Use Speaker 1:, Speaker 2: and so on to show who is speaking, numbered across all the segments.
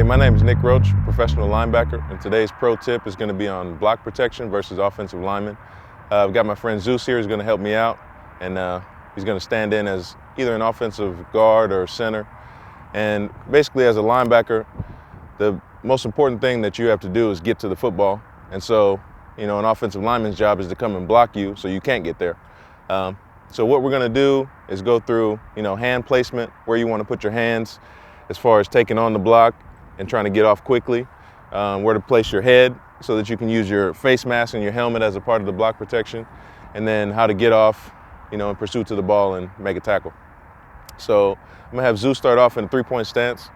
Speaker 1: my name is Nick Roach, professional linebacker, and today's pro tip is going to be on block protection versus offensive linemen. I've got my friend Zeus here who's going to help me out, and he's going to stand in as either an offensive guard or center. And basically, as a linebacker, the most important thing that you have to do is get to the football. And so, an offensive lineman's job is to come and block you so you can't get there. So what we're going to do is go through, hand placement, where you want to put your hands as far as taking on the block and trying to get off quickly, where to place your head so that you can use your face mask and your helmet as a part of the block protection, and then how to get off, in pursuit to the ball and make a tackle. So I'm going to have Zeus start off in a three-point stance.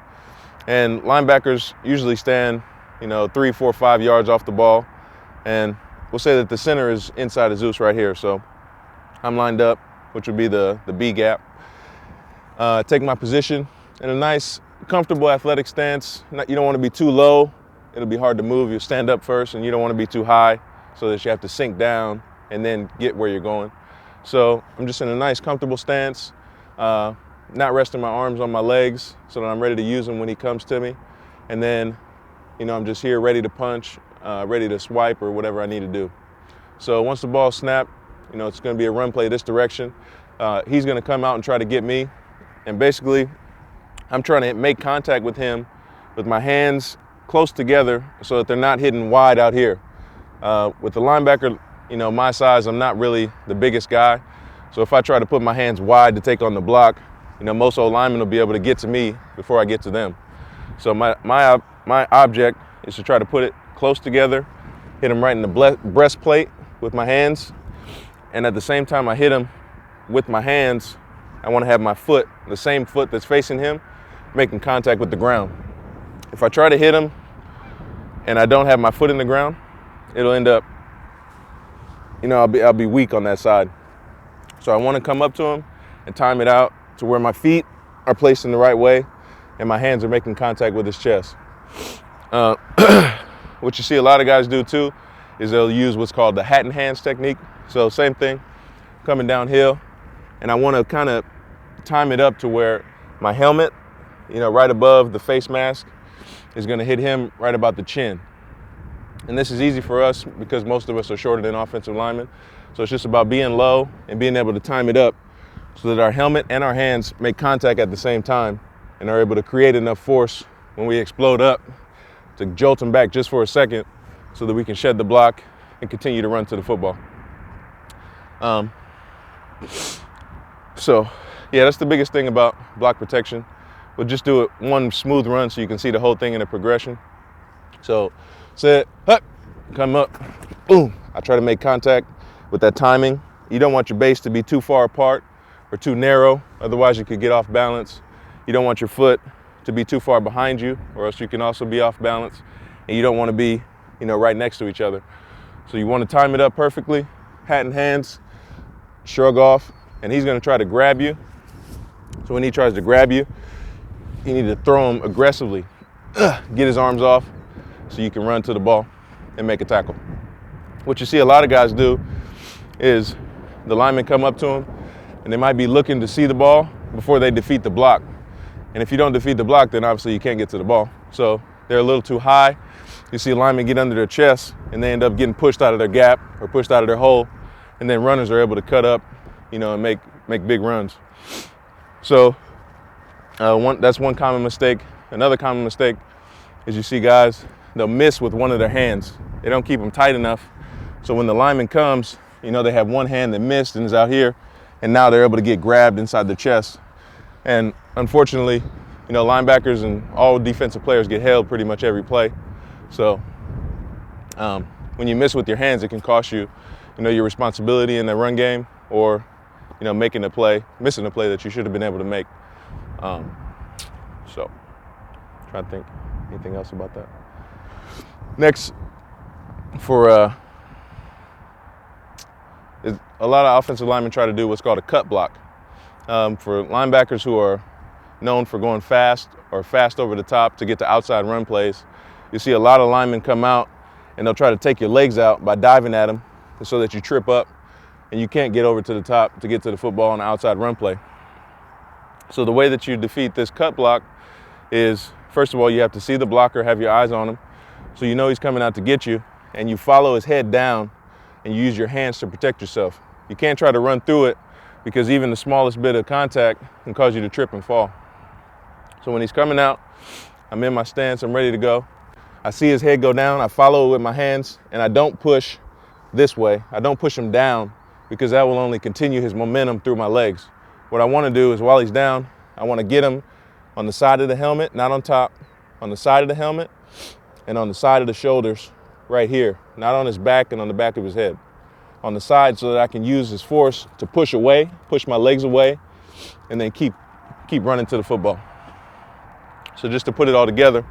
Speaker 1: And linebackers usually stand, 3, 4, 5 yards off the ball. And we'll say that the center is inside of Zeus right here. So I'm lined up, which would be the B gap. Take my position in a nice, comfortable athletic stance. You don't want to be too low. It'll be hard to move. You stand up first, and you don't want to be too high so that you have to sink down and then get where you're going. So I'm just in a nice, comfortable stance, not resting my arms on my legs so that I'm ready to use them when he comes to me. And then, I'm just here ready to punch, ready to swipe or whatever I need to do. So once the ball's snapped, it's going to be a run play this direction. He's going to come out and try to get me. And basically, I'm trying to make contact with him with my hands close together so that they're not hitting wide out here. With the linebacker, my size, I'm not really the biggest guy. So if I try to put my hands wide to take on the block, most old linemen will be able to get to me before I get to them. So my object is to try to put it close together, hit him right in the breastplate with my hands. And at the same time I hit him with my hands, I want to have my foot, the same foot that's facing him, making contact with the ground. If I try to hit him and I don't have my foot in the ground, it'll end up, I'll be weak on that side. So I want to come up to him and time it out to where my feet are placed in the right way and my hands are making contact with his chest. What you see a lot of guys do too is they'll use what's called the hat and hands technique. So same thing, coming downhill, and I want to kind of time it up to where my helmet, right above the face mask, is going to hit him right about the chin. And this is easy for us because most of us are shorter than offensive linemen. So it's just about being low and being able to time it up so that our helmet and our hands make contact at the same time and are able to create enough force when we explode up to jolt them back just for a second so that we can shed the block and continue to run to the football. So, yeah, that's the biggest thing about block protection. We'll just do it one smooth run so you can see the whole thing in a progression. So, set, hut, come up, boom. I try to make contact with that timing. You don't want your base to be too far apart or too narrow, otherwise you could get off balance. You don't want your foot to be too far behind you, or else you can also be off balance. And you don't want to be, right next to each other. So you want to time it up perfectly, hat in hands, shrug off, and he's going to try to grab you. So when he tries to grab you, you need to throw him aggressively, get his arms off so you can run to the ball and make a tackle. What you see a lot of guys do is the linemen come up to him and they might be looking to see the ball before they defeat the block. And if you don't defeat the block, then obviously you can't get to the ball. So they're a little too high. You see linemen get under their chest and they end up getting pushed out of their gap or pushed out of their hole. And then runners are able to cut up, and make big runs. So that's one common mistake. Another common mistake is you see guys, they'll miss with one of their hands. They don't keep them tight enough. So when the lineman comes, they have one hand that missed and is out here, and now they're able to get grabbed inside their chest. And unfortunately, linebackers and all defensive players get held pretty much every play. So when you miss with your hands, it can cost you, your responsibility in the run game, or, missing a play that you should have been able to make. So, trying to think anything else about that. Next, for a lot of offensive linemen try to do what's called a cut block. For linebackers who are known for going fast or fast over the top to get to outside run plays, you see a lot of linemen come out and they'll try to take your legs out by diving at them so that you trip up and you can't get over to the top to get to the football on the outside run play. So the way that you defeat this cut block is First of all, you have to see the blocker, have your eyes on him, so you know he's coming out to get you, and you follow his head down and you use your hands to protect yourself. You can't try to run through it because even the smallest bit of contact can cause you to trip and fall. So when he's coming out, I'm in my stance, I'm ready to go. I see his head go down, I follow it with my hands, and I don't push this way. I don't push him down because that will only continue his momentum through my legs. What I want to do is while he's down, I want to get him on the side of the helmet, not on top, on the side of the helmet and on the side of the shoulders right here, not on his back and on the back of his head. On the side so that I can use his force to push away, push my legs away, and then keep running to the football. So just to put it all together,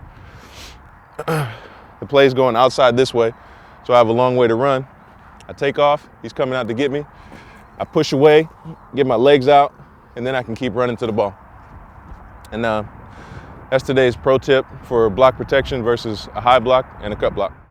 Speaker 1: the play's going outside this way, so I have a long way to run. I take off, he's coming out to get me. I push away, get my legs out, and then I can keep running to the ball. And that's today's pro tip for block protection versus a high block and a cut block.